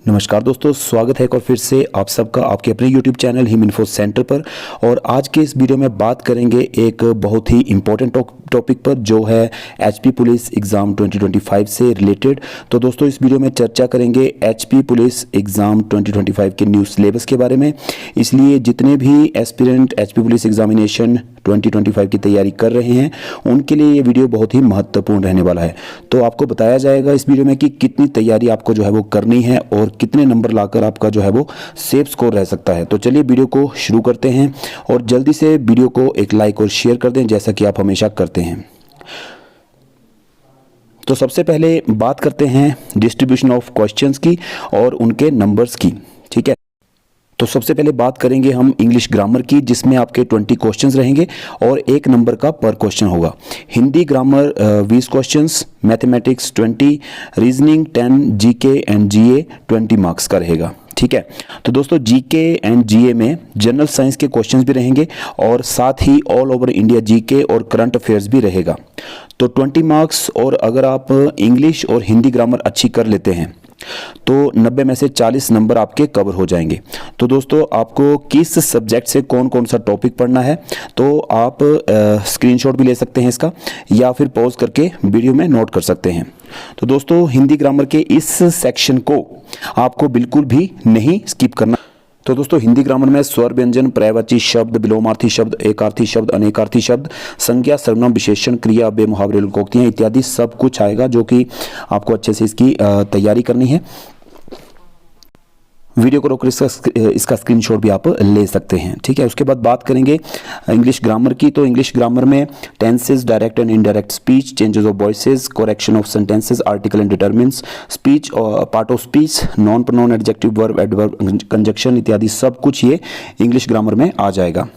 नमस्कार दोस्तों, स्वागत है एक और फिर से आप सबका आपके अपने YouTube channel him info centre पर। और आज के इस वीडियो में बात करेंगे एक बहुत ही इम्पोर्टेंट टॉपिक पर जो है HP पुलिस एग्ज़ाम 2025 से रिलेटेड। तो दोस्तों इस वीडियो में चर्चा करेंगे HP पुलिस एग्ज़ाम 2025 के न्यू सिलेबस के बारे में। इसलिए जितने भी एस्पिरेंट HP पुलिस एग्जामिनेशन 2025 की तैयारी कर रहे हैं उनके लिए ये वीडियो बहुत ही महत्वपूर्ण रहने वाला है। तो आपको बताया जाएगा इस वीडियो में कि कितनी तैयारी आपको जो है वो करनी है और कितने नंबर लाकर आपका जो है वो सेफ स्कोर रह सकता है। तो चलिए वीडियो को शुरू करते हैं और जल्दी से वीडियो को एक लाइक और शेयर कर दें जैसा कि आप हमेशा करते हैं। तो सबसे पहले बात करते हैं डिस्ट्रीब्यूशन ऑफ क्वेश्चंस की और उनके नंबर्स की। ठीक है, तो सबसे पहले बात करेंगे हम इंग्लिश ग्रामर की, जिसमें आपके 20 क्वेश्चंस रहेंगे और 1 नंबर का पर क्वेश्चन होगा। Hindi grammar 20 questions, mathematics 20, reasoning 10, GK and GA 20 marks का रहेगा। ठीक है, तो दोस्तों जीके एंड जीए में जनरल साइंस के क्वेश्चंस भी रहेंगे और साथ ही ऑल ओवर इंडिया जीके और करंट अफेयर्स भी रहेगा। तो 20 मार्क्स, और अगर आप इंग्लिश और हिंदी ग्रामर अच्छी कर लेते हैं तो 90 में से 40 नंबर आपके कवर हो जाएंगे। तो दोस्तों आपको किस सब्जेक्ट से कौन कौन सा टॉपिक पढ़ना है तो आप स्क्रीनशॉट भी ले सकते हैं इसका, या फिर पॉज करके वीडियो में नोट कर सकते हैं। तो दोस्तों हिंदी ग्रामर के इस सेक्शन को आपको बिल्कुल भी नहीं स्किप करना। तो दोस्तों हिंदी ग्रामर में स्वर व्यंजन, पर्यायवाची शब्द, विलोमार्थी शब्द, एकार्थी शब्द, अनेकार्थी शब्द, संज्ञा, सर्वनाम, विशेषण, क्रिया, अव्यय, मुहावरे, लोकोक्तियां इत्यादि सब कुछ आएगा, जो कि आपको अच्छे से इसकी तैयारी करनी है। वीडियो को रोक इसका स्क्रीनशॉट भी आप ले सकते हैं। ठीक है, उसके बाद बात करेंगे इंग्लिश ग्रामर की। तो इंग्लिश ग्रामर में tenses, direct and indirect speech, changes of voices, correction of sentences, article and determiners, speech और part of speech, noun pronoun, adjective, verb, adverb, conjunction इत्यादि सब कुछ ये इंग्लिश ग्रामर में आ जाएगा।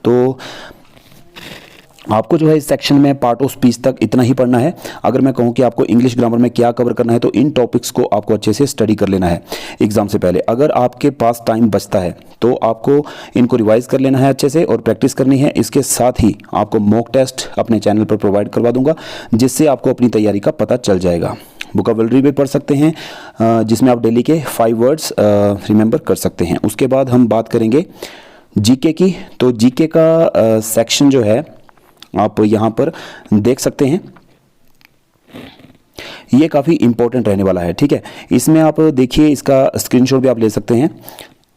तो आपको जो है इस सेक्शन में पार्ट ऑफ स्पीच तक इतना ही पढ़ना है। अगर मैं कहूं कि आपको इंग्लिश ग्रामर में क्या कवर करना है तो इन टॉपिक्स को आपको अच्छे से स्टडी कर लेना है एग्जाम से पहले। अगर आपके पास टाइम बचता है तो आपको इनको रिवाइज कर लेना है अच्छे से और प्रैक्टिस करनी है। इसके साथ ही आपको मॉक टेस्ट अपने चैनल पर प्रोवाइड करवा दूंगा, जिससे आपको अपनी तैयारी का पता चल जाएगा। वोकैबुलरी भी पढ़ सकते हैं, जिसमें आप डेली के 5 वर्ड्स रिमेंबर कर सकते हैं। उसके बाद हम बात करेंगे जीके की। तो जीके का सेक्शन जो है आप यहाँ पर देख सकते हैं, ये काफ़ी इंपॉर्टेंट रहने वाला है। ठीक है, इसमें आप देखिए, इसका स्क्रीनशॉट भी आप ले सकते हैं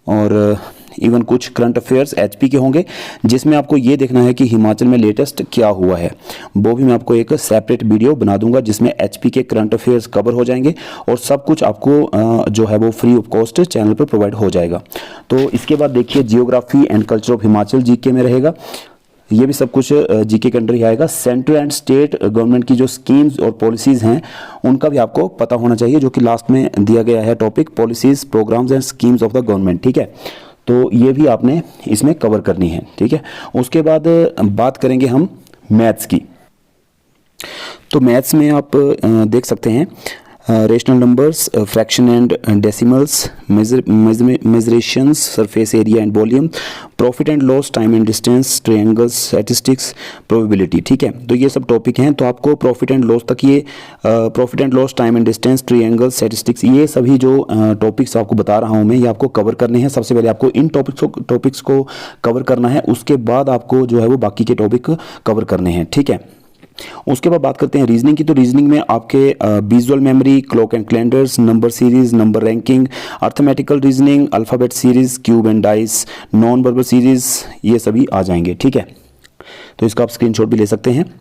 और इवन कुछ करंट अफेयर्स एचपी के होंगे, जिसमें आपको ये देखना है कि हिमाचल में लेटेस्ट क्या हुआ है। वो भी मैं आपको एक सेपरेट वीडियो बना दूंगा जिसमें एचपी के करंट अफेयर्स कवर हो जाएंगे और सब कुछ आपको जो है वो फ्री ऑफ कॉस्ट चैनल पर प्रोवाइड हो जाएगा। तो इसके बाद देखिए geography and culture of Himachal GK में रहेगा, ये भी सब कुछ जीके के अंडर ही आएगा। सेंट्रल एंड स्टेट गवर्नमेंट की जो स्कीम्स और पॉलिसीज हैं उनका भी आपको पता होना चाहिए, जो कि लास्ट में दिया गया है topic, policies, programmes and schemes of the government. ठीक है, तो ये भी आपने इसमें कवर करनी है। ठीक है, उसके बाद बात करेंगे हम मैथ्स की। तो मैथ्स में आप देख सकते हैं rational numbers, fraction and decimals, mensurations, surface area and volume, profit and loss, time and distance, triangles, statistics, probability. ठीक है, तो ये सब टॉपिक हैं। तो आपको प्रॉफिट एंड लॉस तक, ये profit and loss, time and distance, triangles, statistics, ये सभी जो टॉपिक्स आपको बता रहा हूँ मैं, ये आपको कवर करने हैं। सबसे पहले आपको इन टॉपिक्स को कवर करना है, उसके बाद आपको जो है वो बाकी के टॉपिक कवर करने हैं। ठीक है, उसके बाद बात करते हैं रीजनिंग की। तो रीजनिंग में आपके visual memory, clock and calendars, number series, number ranking, arithmetical reasoning, alphabet series, cube and dice, non verbal series, ये सभी आ जाएंगे। ठीक है, तो इसका आप स्क्रीनशॉट भी ले सकते हैं।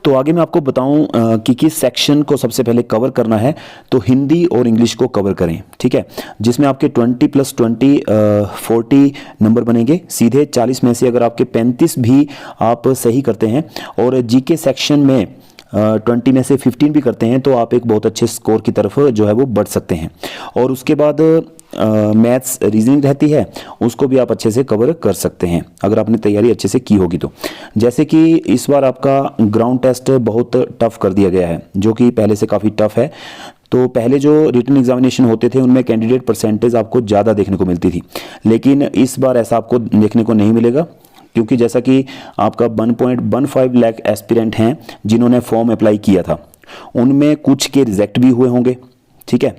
तो आगे मैं आपको बताऊं कि किस सेक्शन को सबसे पहले कवर करना है। तो हिंदी और इंग्लिश को कवर करें। ठीक है, जिसमें आपके 20 + 20 40 नंबर बनेंगे सीधे। 40 में से अगर आपके 35 भी आप सही करते हैं और जीके सेक्शन में 20 में से 15 भी करते हैं तो आप एक बहुत अच्छे स्कोर की तरफ जो है वो बढ़ सकते हैं। और उसके बाद मैथ्स, रीजनिंग रहती है, उसको भी आप अच्छे से कवर कर सकते हैं अगर आपने तैयारी अच्छे से की होगी तो। जैसे कि इस बार आपका ग्राउंड टेस्ट बहुत टफ कर दिया गया है, जो कि पहले से काफ़ी टफ है। तो पहले जो रिटन एग्जामिनेशन होते थे उनमें कैंडिडेट परसेंटेज आपको ज़्यादा देखने को मिलती थी, लेकिन इस बार ऐसा आपको देखने को नहीं मिलेगा, क्योंकि जैसा कि आपका 1.15 लाख एस्पिरेंट हैं जिन्होंने फॉर्म अप्लाई किया था, उनमें कुछ के रिजेक्ट भी हुए होंगे। ठीक है,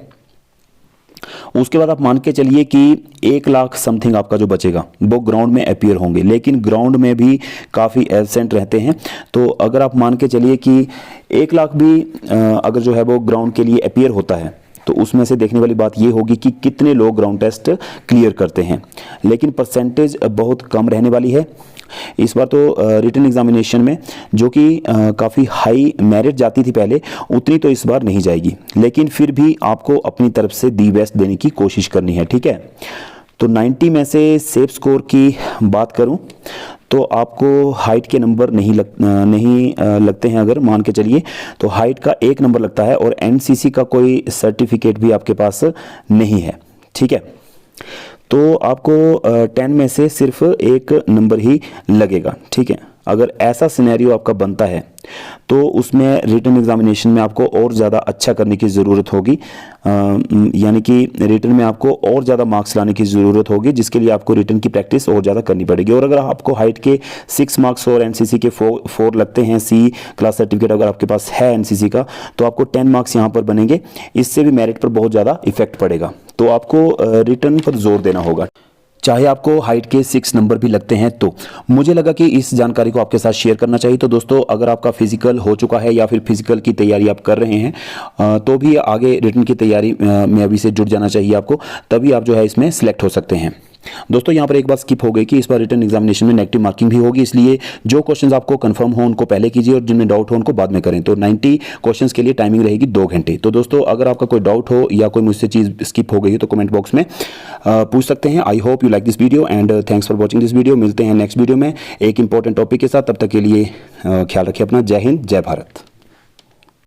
उसके बाद आप मान के चलिए कि 1 लाख समथिंग आपका जो बचेगा वो ग्राउंड में अपीयर होंगे, लेकिन ग्राउंड में भी काफ़ी एब्सेंट रहते हैं। तो अगर आप मान के चलिए कि 1 लाख भी अगर जो है वो ग्राउंड के लिए अपीयर होता है, तो उसमें से देखने वाली बात ये होगी कि कितने लोग ग्राउंड टेस्ट क्लियर करते हैं, लेकिन परसेंटेज बहुत कम रहने वाली है इस बार। तो रिटन एग्जामिनेशन में जो कि काफ़ी हाई मेरिट जाती थी पहले, उतनी तो इस बार नहीं जाएगी, लेकिन फिर भी आपको अपनी तरफ से दी बेस्ट देने की कोशिश करनी है, ठीक है। तो 90 में से सेफ स्कोर की बात करूं तो आपको हाइट के नंबर नहीं लगते हैं। अगर मान के चलिए तो हाइट का 1 नंबर लगता है और एनसीसी का कोई सर्टिफिकेट भी आपके पास नहीं है, ठीक है। तो आपको 10 में से सिर्फ 1 नंबर ही लगेगा, ठीक है। अगर ऐसा सिनेरियो आपका बनता है तो उसमें रिटन एग्जामिनेशन में आपको और ज़्यादा अच्छा करने की ज़रूरत होगी, यानी कि रिटन में आपको और ज़्यादा मार्क्स लाने की ज़रूरत होगी, जिसके लिए आपको रिटन की प्रैक्टिस और ज़्यादा करनी पड़ेगी। और अगर आपको हाइट के 6 मार्क्स और एनसीसी के 4 लगते हैं, सी क्लास सर्टिफिकेट अगर आपके पास है एनसीसी का, तो आपको 10 मार्क्स यहाँ पर बनेंगे। इससे भी मेरिट पर बहुत ज़्यादा इफेक्ट पड़ेगा, तो आपको रिटन पर जोर देना होगा, चाहे आपको हाइट के 6 नंबर भी लगते हैं। तो मुझे लगा कि इस जानकारी को आपके साथ शेयर करना चाहिए। तो दोस्तों, अगर आपका फिजिकल हो चुका है या फिर फिजिकल की तैयारी आप कर रहे हैं, तो भी आगे रिटन की तैयारी में अभी से जुट जाना चाहिए आपको, तभी आप जो है इसमें सिलेक्ट हो सकते हैं। दोस्तों, यहाँ पर एक बात स्किप हो गई कि इस बार रिटन एग्जामिनेशन में नेगेटिव मार्किंग भी होगी, इसलिए जो क्वेश्चंस आपको कंफर्म हो उनको पहले कीजिए और जिनमें डाउट हो उनको बाद में करें। तो 90 क्वेश्चंस के लिए टाइमिंग रहेगी 2 घंटे। तो दोस्तों, अगर आपका कोई डाउट हो या कोई मुझसे चीज़ स्किप हो गई है तो कमेंट बॉक्स में पूछ सकते हैं। I hope you like this video and thanks for watching this video. मिलते हैं नेक्स्ट वीडियो में एक इंपॉर्टेंट टॉपिक के साथ। तब तक के लिए ख्याल रखिए अपना। जय हिंद, जय भारत।